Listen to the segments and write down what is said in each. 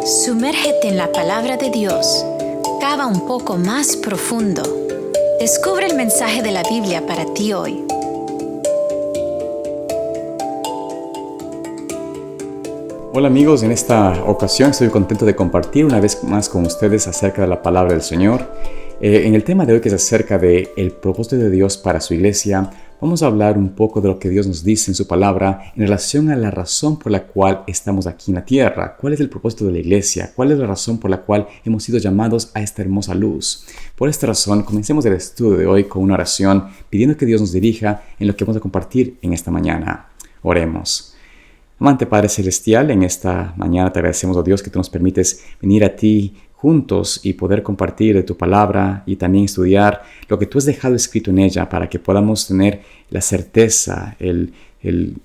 Sumérgete en la palabra de Dios. Cava un poco más profundo. Descubre el mensaje de la Biblia para ti hoy. Hola amigos, en esta ocasión estoy contento de compartir una vez más con ustedes acerca de la palabra del Señor. En el tema de hoy, que es acerca del propósito de Dios para su iglesia, vamos a hablar un poco de lo que Dios nos dice en su palabra en relación a la razón por la cual estamos aquí en la tierra. ¿Cuál es el propósito de la iglesia? ¿Cuál es la razón por la cual hemos sido llamados a esta hermosa luz? Por esta razón, comencemos el estudio de hoy con una oración pidiendo que Dios nos dirija en lo que vamos a compartir en esta mañana. Oremos. Amante Padre Celestial, en esta mañana te agradecemos, oh Dios, que tú nos permites venir a ti juntos y poder compartir de tu palabra y también estudiar lo que tú has dejado escrito en ella para que podamos tener la certeza,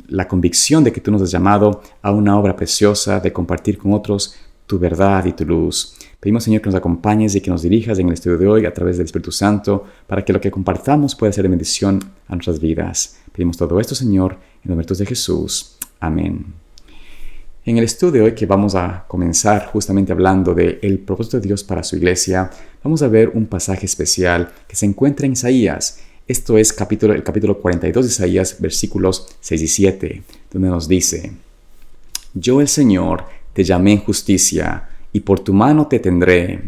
la convicción de que tú nos has llamado a una obra preciosa de compartir con otros tu verdad y tu luz. Pedimos, Señor, que nos acompañes y que nos dirijas en el estudio de hoy a través del Espíritu Santo para que lo que compartamos pueda ser de bendición a nuestras vidas. Pedimos todo esto, Señor, en los méritos de Jesús. Amén. En el estudio de hoy, que vamos a comenzar justamente hablando del propósito de Dios para su iglesia, vamos a ver un pasaje especial que se encuentra en Isaías. Esto es el capítulo 42 de Isaías, versículos 6 y 7, donde nos dice: Yo, el Señor, te llamé en justicia, y por tu mano te tendré.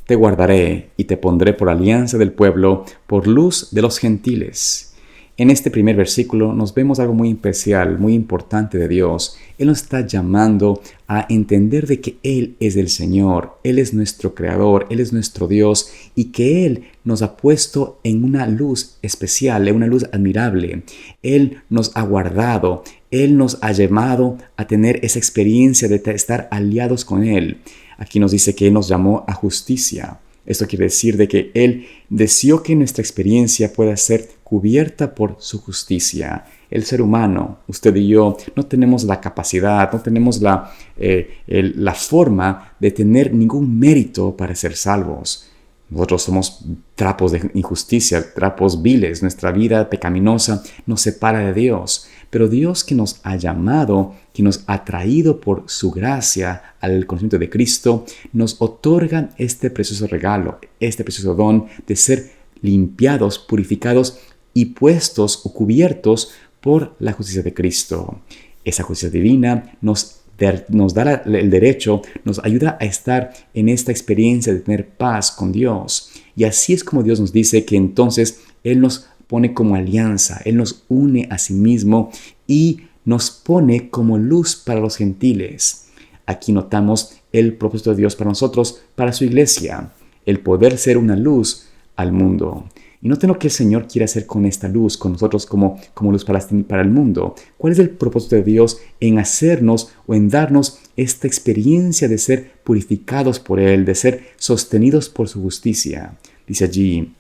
Te guardaré y te pondré por alianza del pueblo, por luz de los gentiles. En este primer versículo nos vemos algo muy especial, muy importante de Dios. Él nos está llamando a entender de que Él es el Señor, Él es nuestro Creador, Él es nuestro Dios y que Él nos ha puesto en una luz especial, en una luz admirable. Él nos ha guardado, Él nos ha llamado a tener esa experiencia de estar aliados con Él. Aquí nos dice que Él nos llamó a justicia. Esto quiere decir de que Él deseó que nuestra experiencia pueda ser cubierta por su justicia. El ser humano, usted y yo, no tenemos la capacidad, no tenemos la forma de tener ningún mérito para ser salvos. Nosotros somos trapos de injusticia, trapos viles. Nuestra vida pecaminosa nos separa de Dios. Pero Dios, que nos ha llamado, que nos ha traído por su gracia al conocimiento de Cristo, nos otorga este precioso regalo, este precioso don de ser limpiados, purificados y puestos o cubiertos por la justicia de Cristo. Esa justicia divina nos da el derecho, nos ayuda a estar en esta experiencia de tener paz con Dios. Y así es como Dios nos dice que entonces Él nos pone como alianza, Él nos une a sí mismo y nos pone como luz para los gentiles. Aquí notamos el propósito de Dios para nosotros, para su iglesia, el poder ser una luz al mundo. Y noten lo que el Señor quiere hacer con esta luz, con nosotros como luz para el mundo. ¿Cuál es el propósito de Dios en hacernos o en darnos esta experiencia de ser purificados por Él, de ser sostenidos por su justicia? Dice allí: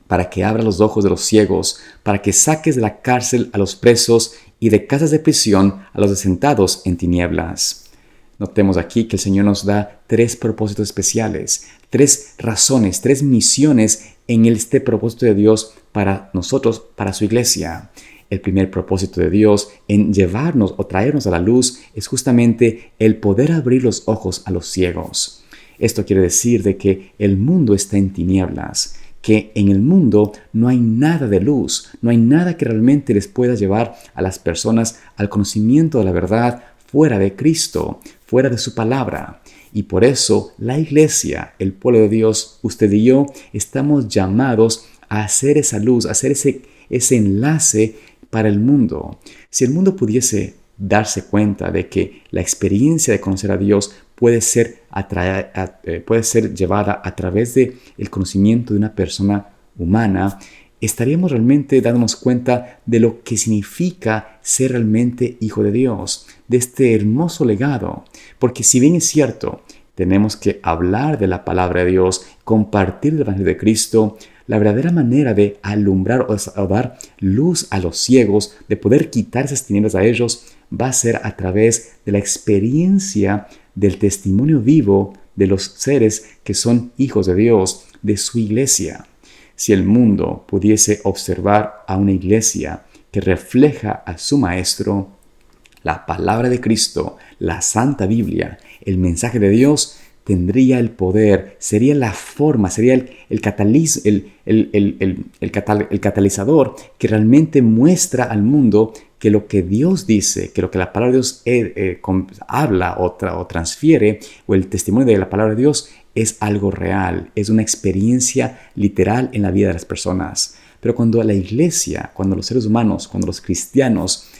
para que abra los ojos de los ciegos, para que saques de la cárcel a los presos y de casas de prisión a los asentados en tinieblas. Notemos aquí que el Señor nos da 3 propósitos especiales, 3 razones, 3 misiones en este propósito de Dios para nosotros, para su iglesia. El primer propósito de Dios en llevarnos o traernos a la luz es justamente el poder abrir los ojos a los ciegos. Esto quiere decir de que el mundo está en tinieblas, que en el mundo no hay nada de luz, no hay nada que realmente les pueda llevar a las personas al conocimiento de la verdad fuera de Cristo, fuera de su palabra. Y por eso la iglesia, el pueblo de Dios, usted y yo, estamos llamados a hacer esa luz, a hacer ese enlace para el mundo. Si el mundo pudiese darse cuenta de que la experiencia de conocer a Dios puede ser llevada a través del conocimiento de una persona humana, estaríamos realmente dándonos cuenta de lo que significa ser realmente hijo de Dios, de este hermoso legado. Porque si bien es cierto, tenemos que hablar de la palabra de Dios, compartir el Evangelio de Cristo, la verdadera manera de alumbrar o dar luz a los ciegos, de poder quitar esas tinieblas a ellos, va a ser a través de la experiencia del testimonio vivo de los seres que son hijos de Dios, de su iglesia. Si el mundo pudiese observar a una iglesia que refleja a su Maestro, la palabra de Cristo, la Santa Biblia, el mensaje de Dios, tendría el poder, sería la forma, sería el catalizador que realmente muestra al mundo que lo que Dios dice, que lo que la palabra de Dios habla o transfiere, o el testimonio de la palabra de Dios, es algo real, es una experiencia literal en la vida de las personas. Pero cuando la iglesia, cuando los seres humanos, cuando los cristianos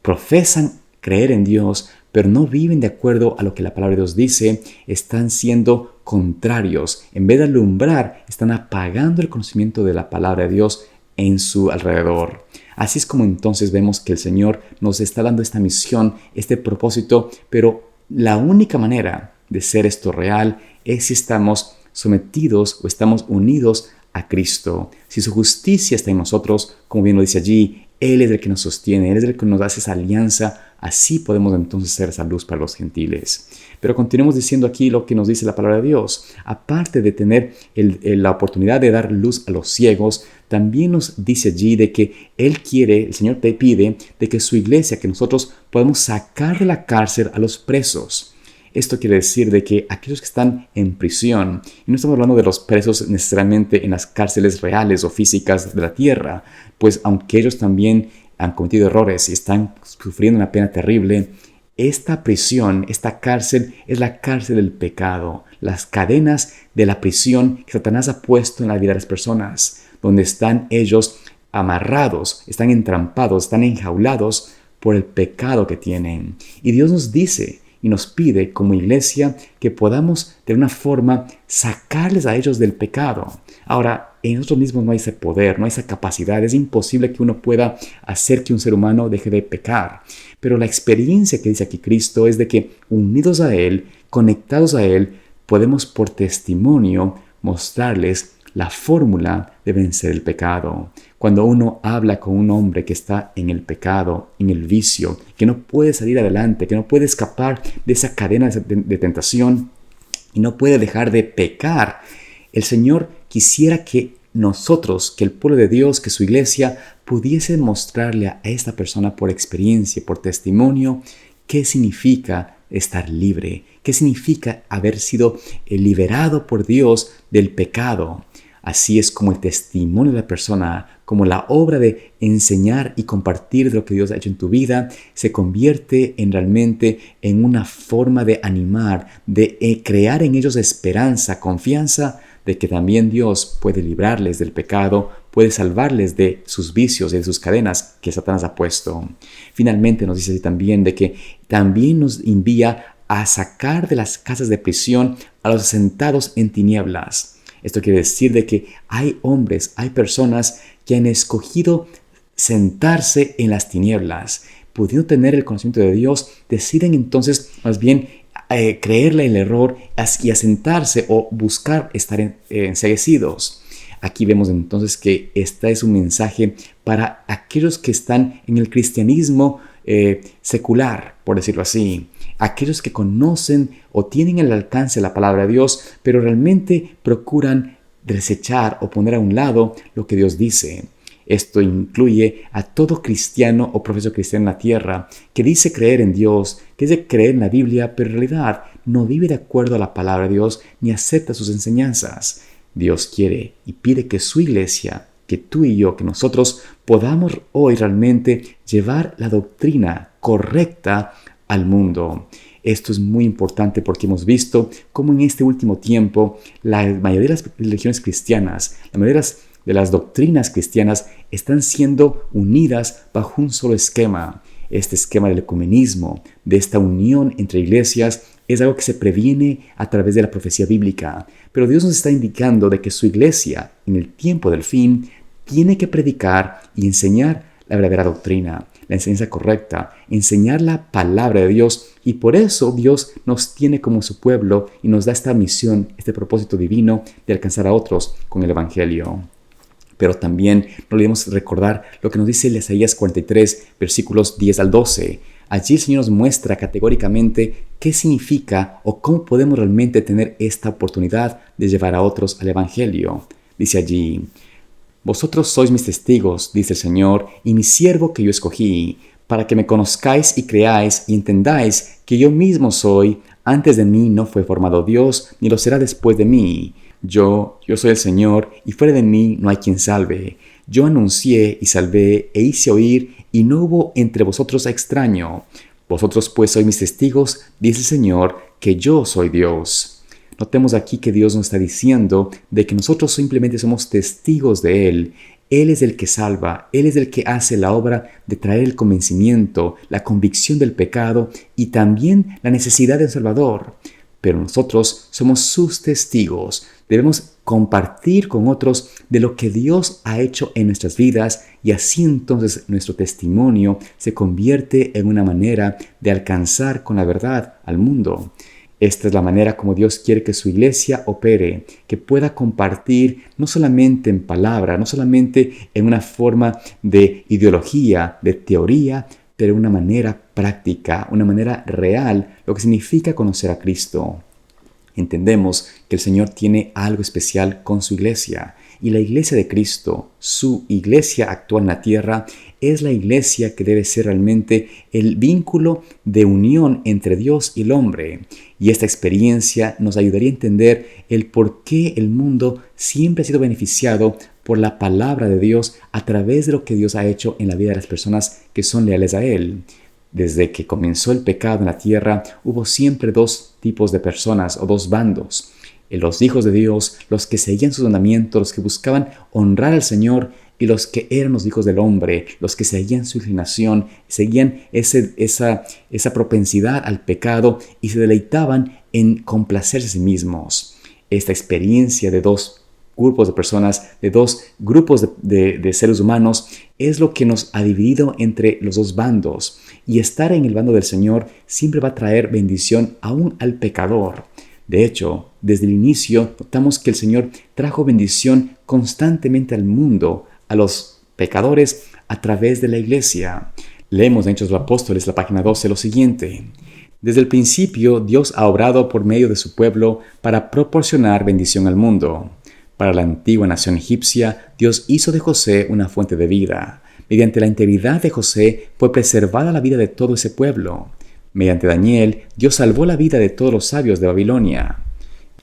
profesan creer en Dios, pero no viven de acuerdo a lo que la palabra de Dios dice, están siendo contrarios. En vez de alumbrar, están apagando el conocimiento de la palabra de Dios en su alrededor. Así es como entonces vemos que el Señor nos está dando esta misión, este propósito, pero la única manera de ser esto real es si estamos sometidos o estamos unidos a Cristo. Si su justicia está en nosotros, como bien lo dice allí, Él es el que nos sostiene, Él es el que nos hace esa alianza. Así podemos entonces ser esa luz para los gentiles. Pero continuemos diciendo aquí lo que nos dice la palabra de Dios. Aparte de tener la oportunidad de dar luz a los ciegos, también nos dice allí de que Él quiere, el Señor te pide, de que su iglesia, que nosotros podamos sacar de la cárcel a los presos. Esto quiere decir de que aquellos que están en prisión, y no estamos hablando de los presos necesariamente en las cárceles reales o físicas de la tierra, pues aunque ellos también han cometido errores y están sufriendo una pena terrible, esta prisión, esta cárcel es la cárcel del pecado, las cadenas de la prisión que Satanás ha puesto en la vida de las personas, donde están ellos amarrados, están entrampados, están enjaulados por el pecado que tienen. Y Dios nos dice y nos pide como iglesia que podamos de una forma sacarles a ellos del pecado. Ahora, en nosotros mismos no hay ese poder, no hay esa capacidad. Es imposible que uno pueda hacer que un ser humano deje de pecar. Pero la experiencia que dice aquí Cristo es de que unidos a Él, conectados a Él, podemos por testimonio mostrarles la fórmula de vencer el pecado. Cuando uno habla con un hombre que está en el pecado, en el vicio, que no puede salir adelante, que no puede escapar de esa cadena de tentación y no puede dejar de pecar, el Señor quisiera que nosotros, que el pueblo de Dios, que su iglesia, pudiese mostrarle a esta persona por experiencia, por testimonio, qué significa estar libre, qué significa haber sido liberado por Dios del pecado. Así es como el testimonio de la persona, como la obra de enseñar y compartir de lo que Dios ha hecho en tu vida, se convierte realmente en una forma de animar, de crear en ellos esperanza, confianza de que también Dios puede librarles del pecado, puede salvarles de sus vicios y de sus cadenas que Satanás ha puesto. Finalmente nos dice así también de que también nos envía a sacar de las casas de prisión a los asentados en tinieblas. Esto quiere decir de que hay hombres, hay personas que han escogido sentarse en las tinieblas, pudiendo tener el conocimiento de Dios, deciden entonces más bien creerle el error y asentarse o buscar estar enceguecidos. Aquí vemos entonces que este es un mensaje para aquellos que están en el cristianismo secular, por decirlo así. Aquellos que conocen o tienen al alcance la palabra de Dios, pero realmente procuran desechar o poner a un lado lo que Dios dice. Esto incluye a todo cristiano o profesor cristiano en la tierra que dice creer en Dios, que dice creer en la Biblia, pero en realidad no vive de acuerdo a la palabra de Dios ni acepta sus enseñanzas. Dios quiere y pide que su iglesia, que tú y yo, que nosotros podamos hoy realmente llevar la doctrina correcta al mundo. Esto es muy importante porque hemos visto cómo en este último tiempo la mayoría de las religiones cristianas, la mayoría de las doctrinas cristianas están siendo unidas bajo un solo esquema. Este esquema del ecumenismo, de esta unión entre iglesias, es algo que se previene a través de la profecía bíblica. Pero Dios nos está indicando de que su iglesia, en el tiempo del fin, tiene que predicar y enseñar la verdadera doctrina, la enseñanza correcta, enseñar la palabra de Dios, y por eso Dios nos tiene como su pueblo y nos da esta misión, este propósito divino de alcanzar a otros con el Evangelio. Pero también no olvidemos recordar lo que nos dice Isaías 43, versículos 10 al 12. Allí el Señor nos muestra categóricamente qué significa o cómo podemos realmente tener esta oportunidad de llevar a otros al Evangelio. Dice allí: vosotros sois mis testigos, dice el Señor, y mi siervo que yo escogí, para que me conozcáis y creáis y entendáis que yo mismo soy. Antes de mí no fue formado Dios, ni lo será después de mí. Yo soy el Señor, y fuera de mí no hay quien salve. Yo anuncié y salvé e hice oír, y no hubo entre vosotros extraño. Vosotros pues sois mis testigos, dice el Señor, que yo soy Dios. Notemos aquí que Dios nos está diciendo de que nosotros simplemente somos testigos de Él. Él es el que salva, Él es el que hace la obra de traer el convencimiento, la convicción del pecado y también la necesidad de un Salvador. Pero nosotros somos sus testigos. Debemos compartir con otros de lo que Dios ha hecho en nuestras vidas y así entonces nuestro testimonio se convierte en una manera de alcanzar con la verdad al mundo. Esta es la manera como Dios quiere que su iglesia opere, que pueda compartir no solamente en palabra, no solamente en una forma de ideología, de teoría, pero de una manera práctica, una manera real, lo que significa conocer a Cristo. Entendemos que el Señor tiene algo especial con su iglesia y la iglesia de Cristo, su iglesia actual en la tierra, es la iglesia que debe ser realmente el vínculo de unión entre Dios y el hombre. Y esta experiencia nos ayudaría a entender el por qué el mundo siempre ha sido beneficiado por la palabra de Dios a través de lo que Dios ha hecho en la vida de las personas que son leales a Él. Desde que comenzó el pecado en la tierra, hubo siempre dos tipos de personas o dos bandos. Los hijos de Dios, los que seguían sus mandamientos, los que buscaban honrar al Señor, y los que eran los hijos del hombre, los que seguían su inclinación, seguían esa propensidad al pecado y se deleitaban en complacerse a sí mismos. Esta experiencia de dos grupos de personas, de dos grupos de seres humanos, es lo que nos ha dividido entre los dos bandos. Y estar en el bando del Señor siempre va a traer bendición aún al pecador. De hecho, desde el inicio notamos que el Señor trajo bendición constantemente al mundo, a los pecadores, a través de la iglesia. Leemos en Hechos de los Apóstoles, la página 12, lo siguiente. Desde el principio, Dios ha obrado por medio de su pueblo para proporcionar bendición al mundo. Para la antigua nación egipcia, Dios hizo de José una fuente de vida. Mediante la integridad de José fue preservada la vida de todo ese pueblo. Mediante Daniel, Dios salvó la vida de todos los sabios de Babilonia.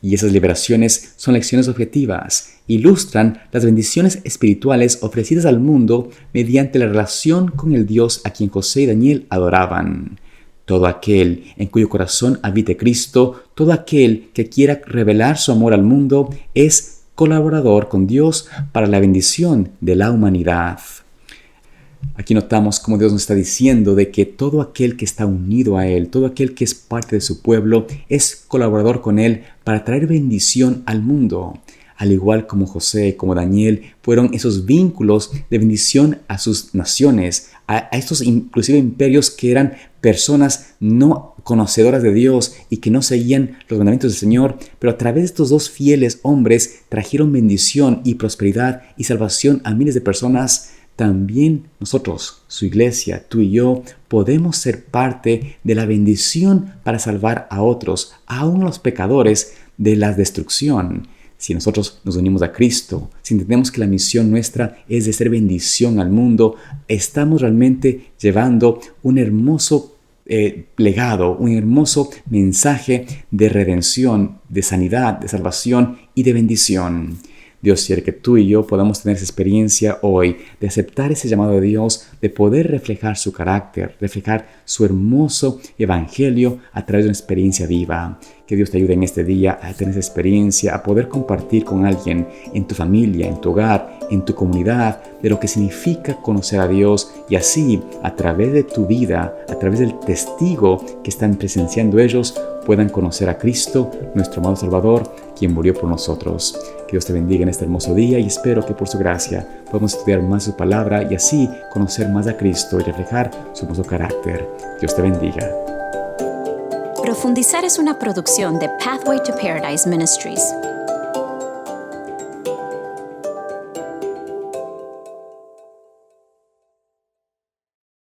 Y esas liberaciones son lecciones objetivas, ilustran las bendiciones espirituales ofrecidas al mundo mediante la relación con el Dios a quien José y Daniel adoraban. Todo aquel en cuyo corazón habite Cristo, todo aquel que quiera revelar su amor al mundo, es colaborador con Dios para la bendición de la humanidad. Aquí notamos cómo Dios nos está diciendo de que todo aquel que está unido a Él, todo aquel que es parte de su pueblo, es colaborador con Él para traer bendición al mundo. Al igual como José, como Daniel, fueron esos vínculos de bendición a sus naciones, a estos inclusive imperios que eran personas no conocedoras de Dios y que no seguían los mandamientos del Señor, pero a través de estos dos fieles hombres trajeron bendición y prosperidad y salvación a miles de personas. También nosotros, su iglesia, tú y yo, podemos ser parte de la bendición para salvar a otros, aún los pecadores, de la destrucción. Si nosotros nos unimos a Cristo, si entendemos que la misión nuestra es de ser bendición al mundo, estamos realmente llevando un hermoso legado, un hermoso mensaje de redención, de sanidad, de salvación y de bendición. Dios quiere que tú y yo podamos tener esa experiencia hoy de aceptar ese llamado de Dios, de poder reflejar su carácter, reflejar su hermoso evangelio a través de una experiencia viva. Que Dios te ayude en este día a tener esa experiencia, a poder compartir con alguien en tu familia, en tu hogar, en tu comunidad, de lo que significa conocer a Dios y así, a través de tu vida, a través del testigo que están presenciando ellos, puedan conocer a Cristo, nuestro amado Salvador, quien murió por nosotros. Que Dios te bendiga en este hermoso día y espero que por su gracia podamos estudiar más su palabra y así conocer más a Cristo y reflejar su hermoso carácter. Dios te bendiga. Profundizar es una producción de Pathway to Paradise Ministries.